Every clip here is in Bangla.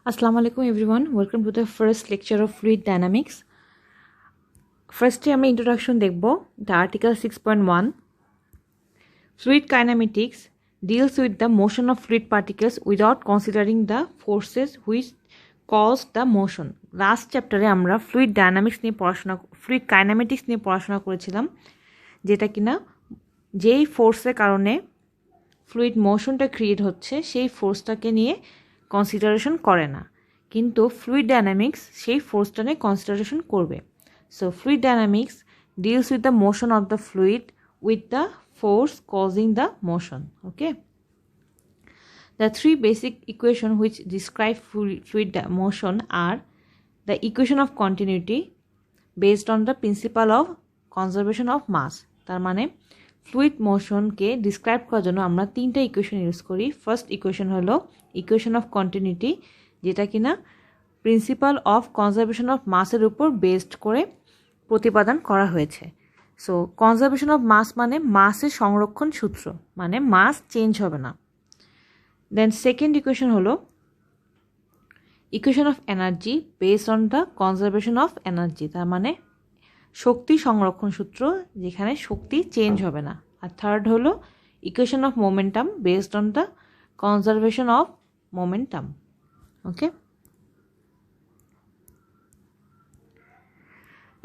Assalamu alaikum everyone. Welcome to the first lecture of fluid dynamics. First আমরা introduction দেখব the article 6.1. Fluid kinematics deals with the motion of fluid particles without considering the forces which cause the motion. Last chapter আমরা fluid dynamics নিয়ে পড়াশোনা fluid kinematics নিয়ে পড়াশোনা করেছিলাম, যেটা কিনা যেই ফোর্সের কারণে ফ্লুইড মোশনটা ক্রিয়েট হচ্ছে সেই ফোর্সটাকে নিয়ে কনসিডারেশন করে না, কিন্তু ফ্লুইড ডায়নামিক্স সেই ফোর্সটা নিয়ে কনসিডারেশন করবে। So fluid dynamics deals with the motion of the fluid with the force causing the motion. Okay, the three basic equations which describe fluid motion are the equation of continuity based on the principle of conservation of mass. তার মানে ফ্লুইড মোশনকে ডিসক্রাইব করার জন্য আমরা তিনটা ইকুয়েশন ইউজ করি। ফার্স্ট ইকুয়েশন হলো ইকুয়েশন অফ কন্টিনিউটি, যেটা কিনা প্রিন্সিপাল অফ কনজারভেশন অফ মাসের উপর বেসড করে প্রতিপাদন করা হয়েছে। সো কনজারভেশন অফ মাস মানে মাসের সংরক্ষণ সূত্র, মানে মাস চেঞ্জ হবে না। দেন সেকেন্ড ইকুয়েশন হলো equation of energy based on the conservation of energy, তার মানে শক্তি সংরক্ষণ সূত্র, যেখানে শক্তি চেঞ্জ হবে না। আর থার্ড হলো equation of momentum based on the conservation of momentum. Okay,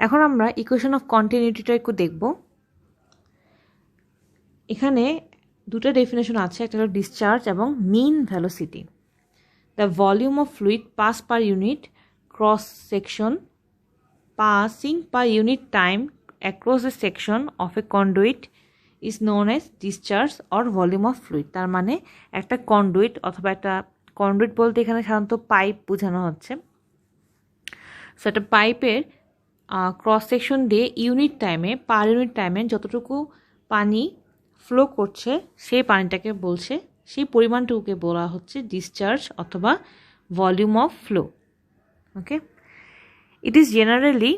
এখন আমরা ইকুয়েশন অফ কন্টিনিউটিটা একটু দেখব। এখানে দুটো ডেফিনেশন আছে, একটা হলো ডিসচার্জ এবং mean velocity. The volume of fluid pass per unit cross section passing per unit time across a section of a conduit is known as discharge or volume of fluid. তার মানে একটা কন্ডুইট অথবা একটা কন্ডুইট বলতে এখানে সাধারণত পাইপ বোঝানো হচ্ছে। সো একটা পাইপের ক্রস সেকশন দিয়ে পার ইউনিট টাইমে যতটুকু পানি ফ্লো করছে সেই পানিটাকে বলছে, সেই পরিমাণটুকুকে বলা হচ্ছে ডিসচার্জ অথবা volume of flow. Okay, it is generally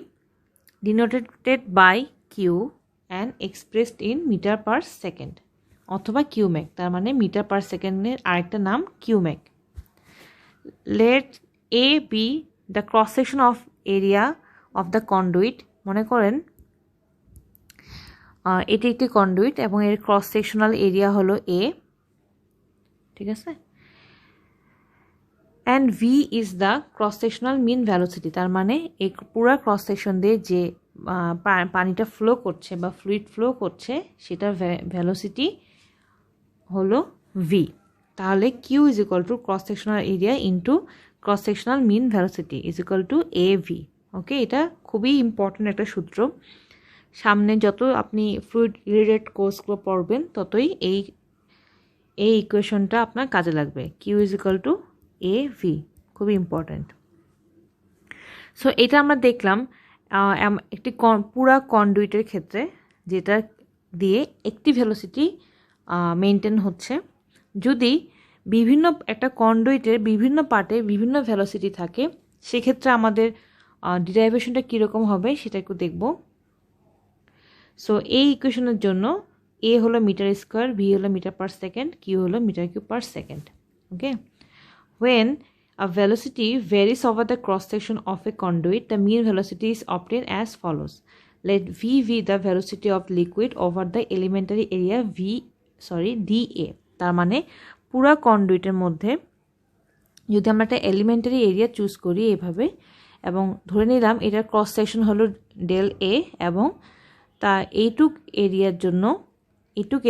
denoted by Q and expressed in meter per second অথবা কিউমেক, তার মানে মিটার পার সেকেন্ডের আরেকটা নাম cumec. Let A be the cross section of area of the conduit. মনে করেন এটি একটি কন্ডুইট এবং এর ক্রস সেকশনাল এরিয়া হলো এ, ঠিক আছে। And V is the cross sectional mean velocity, তার মানে এই পুরো ক্রস সেকশন দিয়ে যে পানিটা ফ্লো করছে বা ফ্লুইড ফ্লো করছে সেটার ভ্যালোসিটি হলো ভি। তাহলে Q is equal to cross sectional area into cross sectional mean velocity is equal to A V. Okay, এটা খুবই ইম্পর্ট্যান্ট একটা সূত্র। সামনে যত আপনি ফ্লুইড রিলেটেড কোর্সগুলো পড়বেন ততই এই ইকুয়েশনটা আপনার কাজে লাগবে। Q is equal to A V, খুবই ইম্পর্ট্যান্ট। সো এটা আমরা দেখলাম একটি পুরা কন্ডুইটের ক্ষেত্রে, যেটা দিয়ে একটি ভেলোসিটি মেনটেন হচ্ছে। যদি একটা কন্ডুইটের বিভিন্ন পার্টে বিভিন্ন ভেলোসিটি থাকে, সেক্ষেত্রে আমাদের ডিরাইভেশনটা কীরকম হবে সেটা একটু দেখব। সো এই ইকুয়েশনের জন্য এ হলো মিটার স্কোয়ার, ভি হলো মিটার পার সেকেন্ড, কিউ হলো metre cube per second. Okay, when a velocity varies over the cross section of a conduit, the mean velocity is obtained as follows. Let V be the velocity of liquid over the elementary area dA. তার মানে পুরা কন্ডুইটের মধ্যে যদি আমরা একটা এলিমেন্টারি এরিয়া চুজ করি এভাবে, এবং ধরে নিলাম এটার ক্রস সেকশন হলো ডেল এ, এবং তা এইটুক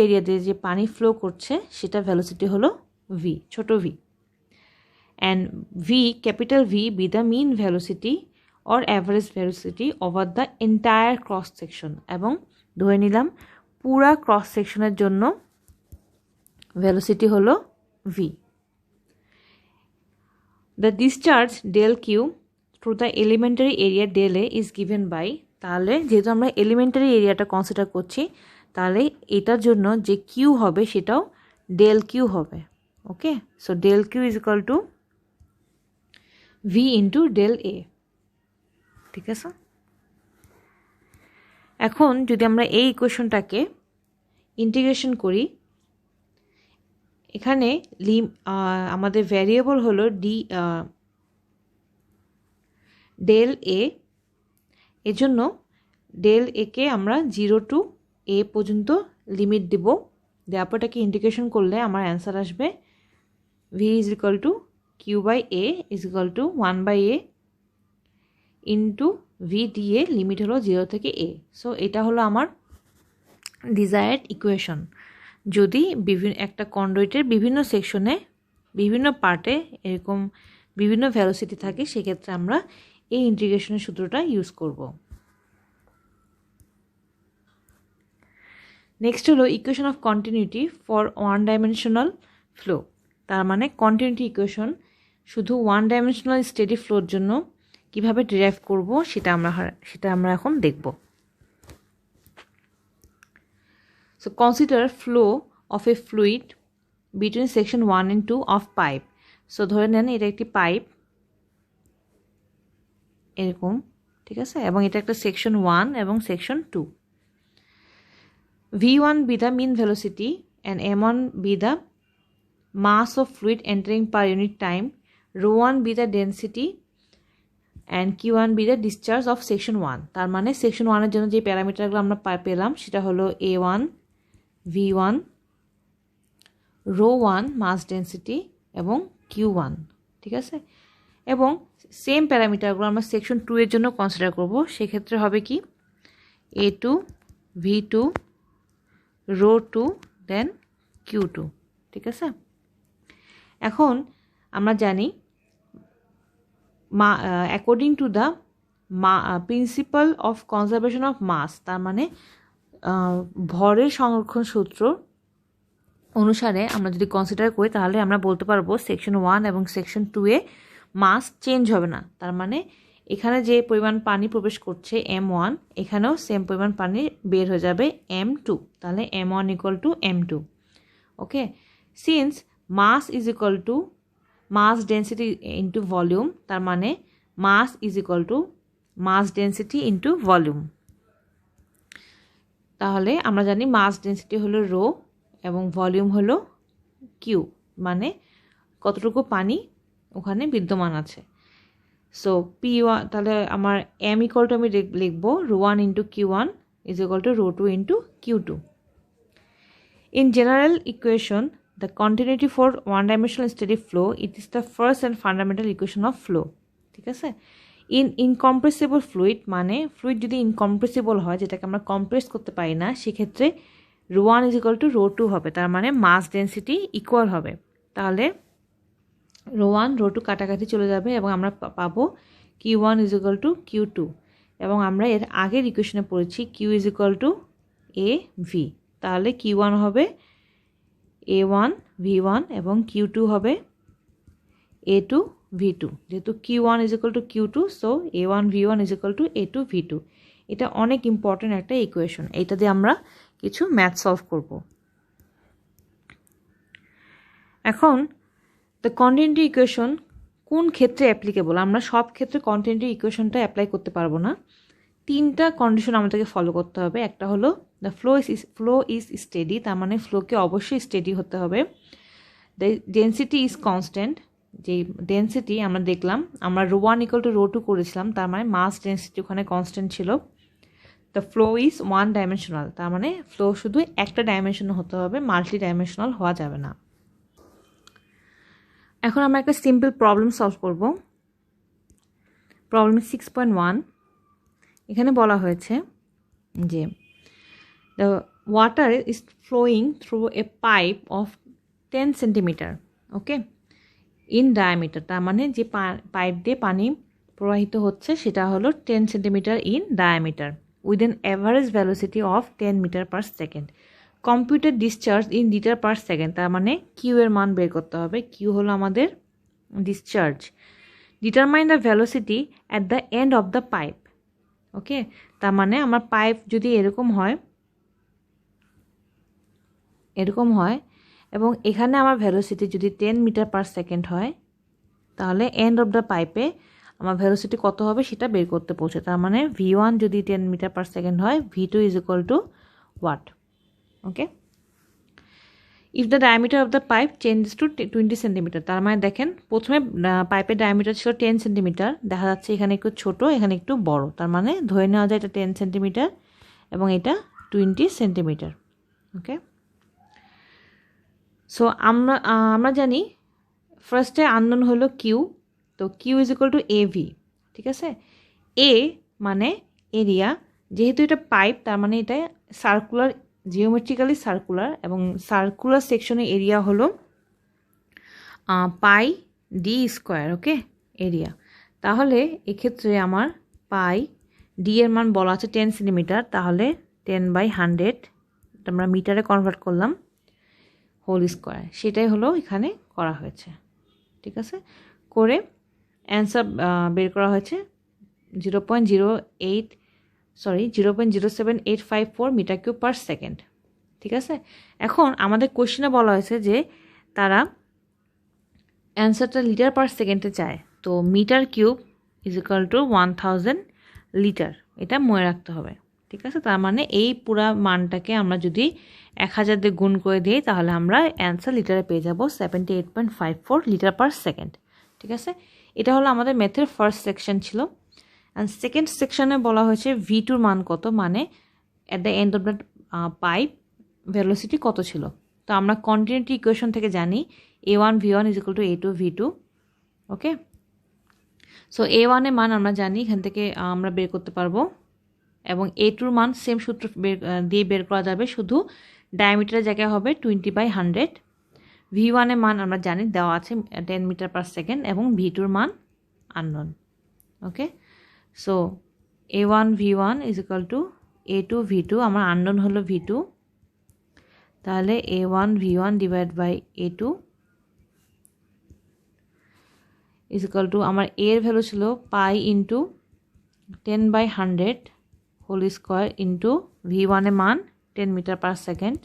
এরিয়াতে যে পানি ফ্লো করছে সেটা ভ্যালোসিটি হলো ভি, ছোট V. And V, capital V, be the mean velocity or average velocity over the entire cross section, এবং ধরে নিলাম পুরা ক্রস সেকশনের জন্য ভ্যালোসিটি হলো V. The discharge del Q through the elementary area del A is given by, তাহলে যেহেতু আমরা এলিমেন্টারি এরিয়াটা কনসিডার করছি, তাহলে এটার জন্য যে কিউ হবে সেটাও ডেল কিউ হবে। Okay, so del Q is equal to V into del A, ঠিক আছে। এখন যদি আমরা এই ইকুয়েশনটাকে ইন্টিগ্রেশন করি, এখানে আমাদের ভ্যারিয়েবল হলো ডেল এ, এজন্য ডেল এ কে আমরা 0 টু a পর্যন্ত লিমিট দেব, দেওয়ার পর এটাকে ইন্টিগ্রেশন করলে আমার অ্যান্সার আসবে v is equal to Q by A is equal to 1/a into V D A, limit হলো 0 থেকে a। সো এটা হলো আমার ডিজায়ার্ড ইকুয়েশন। যদি একটা কন্ডুইটের বিভিন্ন সেকশনে বিভিন্ন পার্টে এরকম বিভিন্ন ভ্যালোসিটি থাকে, সেক্ষেত্রে আমরা এই ইন্টিগ্রেশনের সূত্রটা ইউজ করব। নেক্সট হলো equation of continuity for one dimensional flow. তার মানে কন্টিনিউটি ইকুয়েশন শুধু ওয়ান ডাইমেনশনাল স্টেডি ফ্লোর জন্য কিভাবে ডিরাইভ করব সেটা আমরা এখন দেখব। So consider flow of A fluid between section 1 and 2 of pipe. So ধরে নেন এটা একটি পাইপ এরকম, ঠিক আছে, এবং এটা একটা সেকশন 1 এবং section 2। V1 be the mean velocity and M1 be the mass of fluid entering per unit time, ρ1 be the density and Q1 be the discharge of section 1। তার মানে সেকশন 1 এর জন্য যে প্যারামিটারগুলো আমরা পেলাম সেটা হলো A1, V1, ρ1 মাস ডেন্সিটি এবং Q1, ঠিক আছে। এবং সেম প্যারামিটারগুলো আমরা সেকশন 2 এর জন্য কনসিডার করব। সেক্ষেত্রে হবে কি A2, V2, ρ2 দেন Q2, ঠিক আছে। এখন আমরা জানি according to the principle of conservation of mass, তার মানে ভরের সংরক্ষণ সূত্র অনুসারে আমরা যদি কনসিডার করি তাহলে আমরা বলতে পারবো সেকশন 1 এবং সেকশন 2 এ মাস চেঞ্জ হবে না। তার মানে এখানে যে পরিমাণ পানি প্রবেশ করছে M1, এখানেও সেম পরিমাণ পানি বের হয়ে যাবে M2, তাহলে M1 equal to M2। Okay, since mass is equal to mass density into volume, তার মানে mass is equal to mass density into volume. তাহলে আমরা জানি মাস ডেন্সিটি হলো রো এবং ভলিউম হলো কিউ, মানে কতটুকু পানি ওখানে বিদ্যমান আছে। সো P1, তাহলে আমার M ইকুয়াল টু আমি লিখবো ρ1 into Q1 is equal to ρ2 into Q2। In general equation the continuity for one dimensional steady flow, it is the first and fundamental equation of flow, ঠিক আছে। ইন ইনকম্প্রেসিবল ফ্লুইড, মানে ফ্লুইড যদি ইনকম্প্রেসিবল হয়, যেটাকে আমরা কম্প্রেস করতে পারি না, সেক্ষেত্রে ρ1 ইজ ইকুয়াল টু ρ2 হবে, তার মানে মাস ডেন্সিটি ইকুয়াল হবে। তাহলে ρ1 ρ2 কাটাকাটি চলে যাবে এবং আমরা পাবো Q1 is equal two Q2, এবং আমরা এর আগের ইকুয়েশনে পড়েছি Q is equal two AV, তাহলে Q1 হবে A1 V1 এবং Q2 হবে A2 V2। যেহেতু Q1 is equal two Q2, so A1 V1 is equal to A2 V2। এটা অনেক ইম্পর্টেন্ট একটা ইকুয়েশন, এটা দিয়ে আমরা কিছু ম্যাথ সলভ করব। এখন দ্য কন্টিনিউটি ইকুয়েশন কোন ক্ষেত্রে অ্যাপ্লিকেবল? আমরা সব ক্ষেত্রে কন্টিনিউটি ইকুয়েশনটা অ্যাপ্লাই করতে পারবো না। 3টা কন্ডিশন আমাদেরকে ফলো করতে হবে। একটা হলো দ্য ফ্লো ইজ স্টেডি, তার মানে ফ্লোকে অবশ্যই স্টেডি হতে হবে। দ্য ডেন্সিটি ইজ কনস্ট্যান্ট, যে ডেন্সিটি আমরা দেখলাম আমরা ρ1 ইকুয়াল টু ρ2 করেছিলাম, তার মানে মাস ডেন্সিটি ওখানে কনস্ট্যান্ট ছিল। The flow is one dimensional, তার মানে ফ্লো শুধু একটা ডাইমেনশনাল হতে হবে, মাল্টি ডাইমেনশনাল হওয়া যাবে না। এখন আমরা একটা সিম্পল প্রবলেম সলভ করব। প্রবলেম 6.1, এখানে বলা হয়েছে যে the water is flowing through a pipe of 10 centimetre, okay, in diameter, তার মানে যে পাইপ দিয়ে পানি প্রবাহিত হচ্ছে সেটা হলো 10 centimetre in diameter, with an average velocity of 10 metre per second. Computer discharge in litre per second, তার মানে কিউ এর মান বের করতে হবে। কিউ হলো আমাদের discharge. Determine the velocity at the end of the pipe, okay, তার মানে আমার পাইপ যদি এরকম হয় এবং এখানে আমার ভ্যালোসিটি যদি 10 মিটার পার সেকেন্ড হয়, তাহলে এন্ড অফ দ্য পাইপে আমার ভ্যালোসিটি কত হবে সেটা বের করতে পৌঁছে। তার মানে V1 যদি 10 মিটার পার সেকেন্ড হয়, V2 is equal two what? Okay, if the diameter of the pipe changes to 20 centimetre, তার মানে দেখেন প্রথমে পাইপের ডায়ামিটার ছিল 10 সেন্টিমিটার, দেখা যাচ্ছে এখানে একটু ছোট, এখানে একটু বড়, তার মানে ধরে নেওয়া যায় এটা 10 সেন্টিমিটার এবং এটা 20 সেন্টিমিটার। ওকে, সো আমরা জানি ফার্স্টে আননোন হলো কিউ, তো Q is equal to A V. ঠিক আছে, এ মানে এরিয়া, যেহেতু এটা পাইপ তার মানে এটা সার্কুলার, জিওমেট্রিক্যালি সার্কুলার, এবং সার্কুলার সেকশনের এরিয়া হলো পাই ডি স্কোয়ার। ওকে, এরিয়া, তাহলে এক্ষেত্রে আমার পাই ডি এর মান বলা আছে 10 সেন্টিমিটার, তাহলে 10/100 আমরা মিটারে কনভার্ট করলাম, হোল স্কোয়ার, সেটাই হলো এখানে করা হয়েছে। ঠিক আছে, করে অ্যান্সার বের করা হয়েছে 0.07854 মিটার কিউব পার সেকেন্ড। ঠিক আছে, এখন আমাদের কোশ্চেনে বলা হয়েছে যে তারা অ্যান্সারটা লিটার পার সেকেন্ডে চায়, তো metre cube is equal to 1000 litre, এটা মনে রাখতে হবে। ঠিক আছে, তার মানে এই পুরা মানটাকে আমরা যদি 1000 দিয়ে গুণ করে দিই তাহলে আমরা অ্যান্সার লিটারে পেয়ে যাব 78.54 লিটার পার সেকেন্ড। ঠিক আছে, এটা হলো আমাদের ম্যাথের ফার্স্ট সেকশন ছিল। অ্যান্ড সেকেন্ড সেকশনে বলা হয়েছে ভি টুর মান কত, মানে at the end of the pipe velocity কত ছিল। তো আমরা কন্টিনিউটি ইকুয়েশন থেকে জানি a1 v1 is equal to a2 v2। Okay, so a1 এর মান আমরা জানি, এখান থেকে আমরা বের করতে পারবো, এবং a2 মান সেম সূত্র দিয়ে বের করা যাবে, শুধু ডায়ামিটারের জায়গায় হবে 20/100। v1 এর মান আমরা জানি দেওয়া আছে 10 মিটার পার সেকেন্ড, এবং v2 মান unknown. Okay, so a1 v1 is equal to a2 v2, আমার আননোন হলো v2, তাহলে a1 v1 divide by a2 is equal to, আমার a এর ভ্যালু ছিল pi into 10/100 whole square into v1 এর মান 10 মিটার পার সেকেন্ড,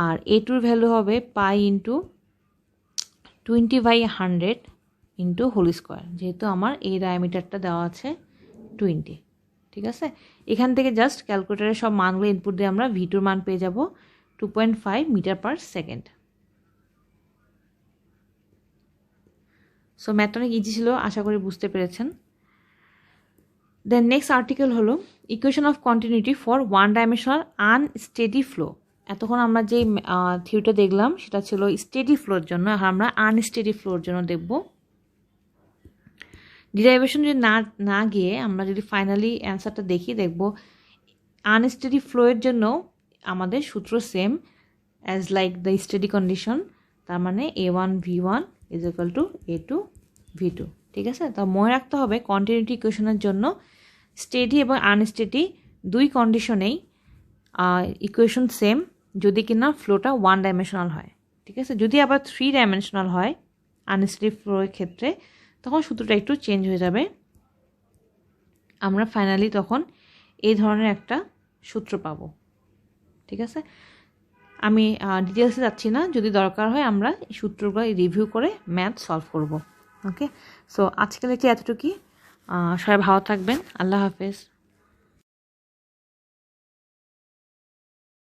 আর a2 এর ভ্যালু হবে pi into 20/100 into whole square, যেহেতু আমার এই ডায়ামিটারটা দেওয়া আছে 20। ঠিক আছে, এখান থেকে জাস্ট ক্যালকুলেটারের সব মানগুলো ইনপুট দিয়ে আমরা v2 মান পেয়ে যাব 2.5 মিটার পার সেকেন্ড। সো ম্যাথটা অনেক ইজি ছিল, আশা করি বুঝতে পেরেছেন। দেন নেক্সট আর্টিকেল হলো equation of continuity for one dimensional unsteady flow. এতক্ষণ আমরা যে থিওরিটা দেখলাম সেটা ছিল স্টেডি ফ্লোর জন্য, আর আমরা আনস্টেডি ফ্লোর জন্য দেখব। ডিরাইভেশন যদি না গিয়ে আমরা যদি ফাইনালি অ্যান্সারটা দেখি, দেখব আনস্টেডি ফ্লোয়ের জন্য আমাদের সূত্র same as like the steady condition, তার মানে a1 v1 is equal to a2 v2। ঠিক আছে, তা মনে রাখতে হবে কন্টিনিউটি ইকুয়েশনের জন্য স্টেডি এবং আনস্টেডি দুই কন্ডিশনেই ইকুয়েশন সেম, যদি কিনা ফ্লোটা ওয়ান ডাইমেনশনাল হয়। ঠিক আছে, যদি আবার 3 ডাইমেনশনাল হয় আনস্টেডি ফ্লোর ক্ষেত্রে, তখন সূত্রটা একটু চেঞ্জ হয়ে যাবে, আমরা ফাইনালি তখন এই ধরনের একটা সূত্র পাবো। ঠিক আছে, আমি ডিটেলসে যাচ্ছি না, যদি দরকার হয় আমরা এই সূত্রগুলো রিভিউ করে ম্যাথ সলভ করব। ওকে, সো আজকের এতটুকুই, সবাই ভালো থাকবেন, আল্লাহ হাফেজ।